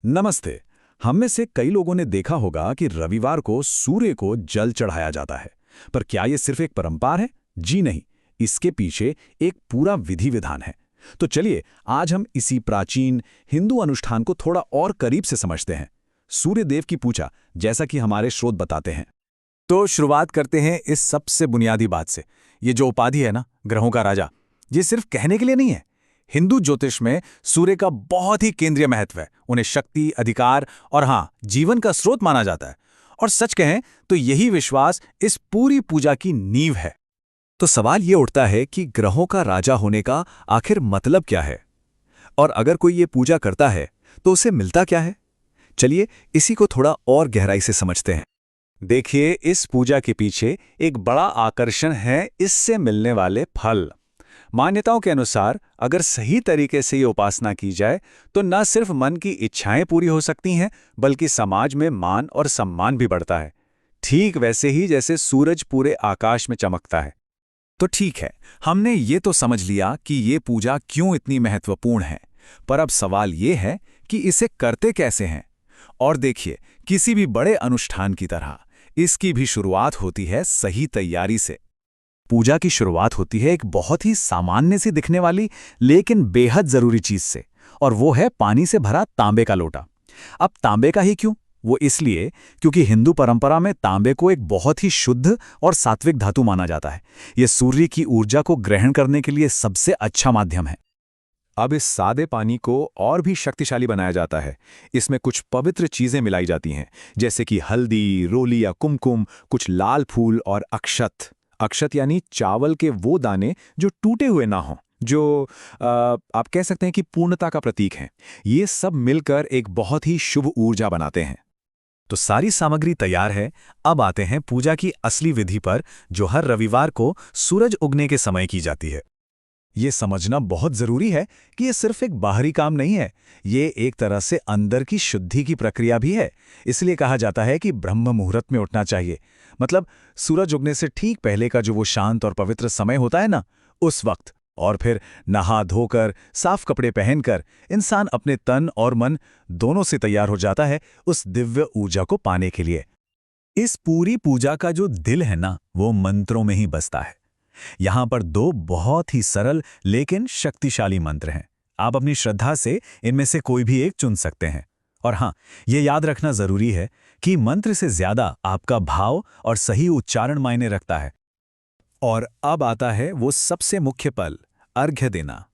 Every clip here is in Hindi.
नमस्ते। हम में से कई लोगों ने देखा होगा कि रविवार को सूर्य को जल चढ़ाया जाता है। पर क्या ये सिर्फ एक परंपरा है? जी नहीं, इसके पीछे एक पूरा विधि विधान है। तो चलिए आज हम इसी प्राचीन हिंदू अनुष्ठान को थोड़ा और करीब से समझते हैं। सूर्य देव की पूजा, जैसा कि हमारे स्रोत बताते हैं। तो शुरुआत करते हैं इस सबसे बुनियादी बात से। ये जो उपाधि है ना, ग्रहों का राजा, ये सिर्फ कहने के लिए नहीं है। हिंदू ज्योतिष में सूर्य का बहुत ही केंद्रीय महत्व है। उन्हें शक्ति, अधिकार और हाँ, जीवन का स्रोत माना जाता है। और सच कहें तो यही विश्वास इस पूरी पूजा की नींव है। तो सवाल ये उठता है कि ग्रहों का राजा होने का आखिर मतलब क्या है? और अगर कोई ये पूजा करता है तो उसे मिलता क्या है? चलिए इसी को थोड़ा और गहराई से समझते हैं। देखिए, इस पूजा के पीछे एक बड़ा आकर्षण है इससे मिलने वाले फल। मान्यताओं के अनुसार अगर सही तरीके से ये उपासना की जाए तो न सिर्फ मन की इच्छाएं पूरी हो सकती हैं, बल्कि समाज में मान और सम्मान भी बढ़ता है। ठीक वैसे ही जैसे सूरज पूरे आकाश में चमकता है। तो ठीक है, हमने ये तो समझ लिया कि ये पूजा क्यों इतनी महत्वपूर्ण है। पर अब सवाल ये है कि इसे करते कैसे हैं? और देखिए, किसी भी बड़े अनुष्ठान की तरह इसकी भी शुरुआत होती है सही तैयारी से। पूजा की शुरुआत होती है एक बहुत ही सामान्य सी दिखने वाली लेकिन बेहद जरूरी चीज से, और वो है पानी से भरा तांबे का लोटा। अब तांबे का ही क्यों? वो इसलिए क्योंकि हिंदू परंपरा में तांबे को एक बहुत ही शुद्ध और सात्विक धातु माना जाता है। ये सूर्य की ऊर्जा को ग्रहण करने के लिए सबसे अच्छा माध्यम है। अब इस सादे पानी को और भी शक्तिशाली बनाया जाता है। इसमें कुछ पवित्र चीजें मिलाई जाती हैं, जैसे कि हल्दी, रोली या कुमकुम, कुछ लाल फूल और अक्षत। अक्षत यानी चावल के वो दाने जो टूटे हुए ना हों, जो आप कह सकते हैं कि पूर्णता का प्रतीक हैं। ये सब मिलकर एक बहुत ही शुभ ऊर्जा बनाते हैं। तो सारी सामग्री तैयार है। अब आते हैं पूजा की असली विधि पर, जो हर रविवार को सूरज उगने के समय की जाती है। ये समझना बहुत जरूरी है कि ये सिर्फ एक बाहरी काम नहीं है, ये एक तरह से अंदर की शुद्धि की प्रक्रिया भी है। इसलिए कहा जाता है कि ब्रह्म मुहूर्त में उठना चाहिए। मतलब सूरज उगने से ठीक पहले का जो वो शांत और पवित्र समय होता है ना, उस वक्त। और फिर नहा धोकर, साफ कपड़े पहनकर इंसान अपने तन और मन दोनों से तैयार हो जाता है उस दिव्य ऊर्जा को पाने के लिए। इस पूरी पूजा का जो दिल है ना, वो मंत्रों में ही बसता है। यहां पर दो बहुत ही सरल लेकिन शक्तिशाली मंत्र हैं। आप अपनी श्रद्धा से इनमें से कोई भी एक चुन सकते हैं। और हां, यह याद रखना जरूरी है कि मंत्र से ज्यादा आपका भाव और सही उच्चारण मायने रखता है। और अब आता है वो सबसे मुख्य पल, अर्घ्य देना।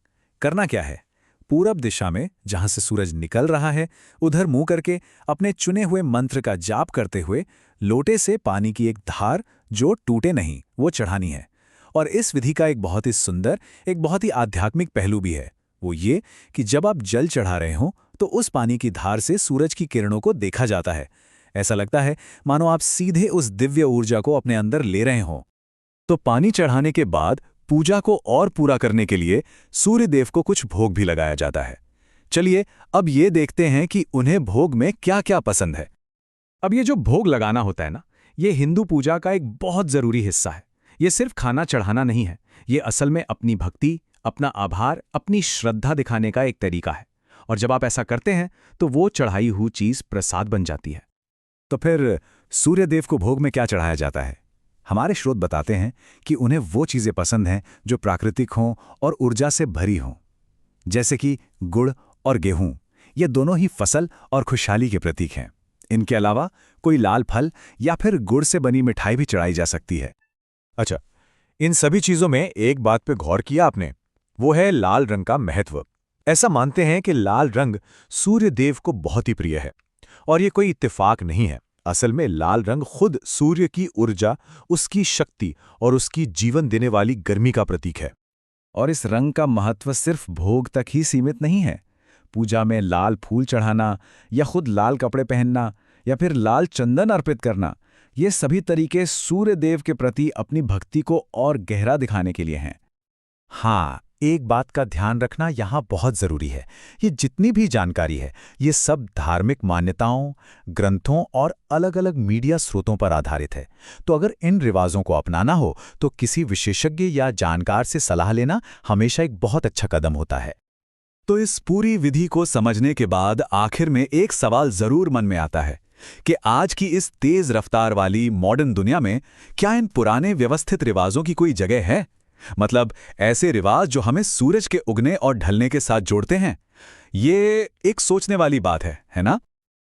करना क्या है? पूरब दिशा में जहां से सूरज निकल रहा है, उधर मुंह करके अपने चुने हुए मंत्र का जाप करते हुए लोटे से पानी की एक धार, जो टूटे नहीं, वो चढ़ानी है। और इस विधि का एक बहुत ही सुंदर, एक बहुत ही आध्यात्मिक पहलू भी है। वो ये कि जब आप जल चढ़ा रहे हों तो उस पानी की धार से सूरज की किरणों को देखा जाता है। ऐसा लगता है मानो आप सीधे उस दिव्य ऊर्जा को अपने अंदर ले रहे हों। तो पानी चढ़ाने के बाद पूजा को और पूरा करने के लिए सूर्य देव को कुछ भोग भी लगाया जाता है। चलिए अब ये देखते हैं कि उन्हें भोग में क्या क्या पसंद है। अब ये जो भोग लगाना होता है ना, ये हिंदू पूजा का एक बहुत जरूरी हिस्सा है। ये सिर्फ खाना चढ़ाना नहीं है, ये असल में अपनी भक्ति, अपना आभार, अपनी श्रद्धा दिखाने का एक तरीका है। और जब आप ऐसा करते हैं तो वो चढ़ाई हुई चीज प्रसाद बन जाती है। तो फिर सूर्य देव को भोग में क्या चढ़ाया जाता है? हमारे स्रोत बताते हैं कि उन्हें वो चीजें पसंद हैं जो प्राकृतिक हों और ऊर्जा से भरी हों, जैसे कि गुड़ और गेहूं। ये दोनों ही फसल और खुशहाली के प्रतीक हैं। इनके अलावा कोई लाल फल या फिर गुड़ से बनी मिठाई भी चढ़ाई जा सकती है। अच्छा, इन सभी चीजों में एक बात पे गौर किया आपने? वो है लाल रंग का महत्व। ऐसा मानते हैं कि लाल रंग सूर्य देव को बहुत ही प्रिय है। और ये कोई इत्तेफाक नहीं है। असल में लाल रंग खुद सूर्य की ऊर्जा, उसकी शक्ति और उसकी जीवन देने वाली गर्मी का प्रतीक है। और इस रंग का महत्व सिर्फ भोग तक ही सीमित नहीं है। पूजा में लाल फूल चढ़ाना या खुद लाल कपड़े पहनना या फिर लाल चंदन अर्पित करना, ये सभी तरीके सूर्य देव के प्रति अपनी भक्ति को और गहरा दिखाने के लिए हैं। हाँ, एक बात का ध्यान रखना यहाँ बहुत जरूरी है। ये जितनी भी जानकारी है, ये सब धार्मिक मान्यताओं, ग्रंथों और अलग-अलग मीडिया स्रोतों पर आधारित है। तो अगर इन रिवाजों को अपनाना हो तो किसी विशेषज्ञ या जानकार से सलाह लेना हमेशा एक बहुत अच्छा कदम होता है। तो इस पूरी विधि को समझने के बाद आखिर में एक सवाल जरूर मन में आता है कि आज की इस तेज रफ्तार वाली मॉडर्न दुनिया में क्या इन पुराने व्यवस्थित रिवाजों की कोई जगह है? मतलब ऐसे रिवाज जो हमें सूरज के उगने और ढलने के साथ जोड़ते हैं। ये एक सोचने वाली बात है ना?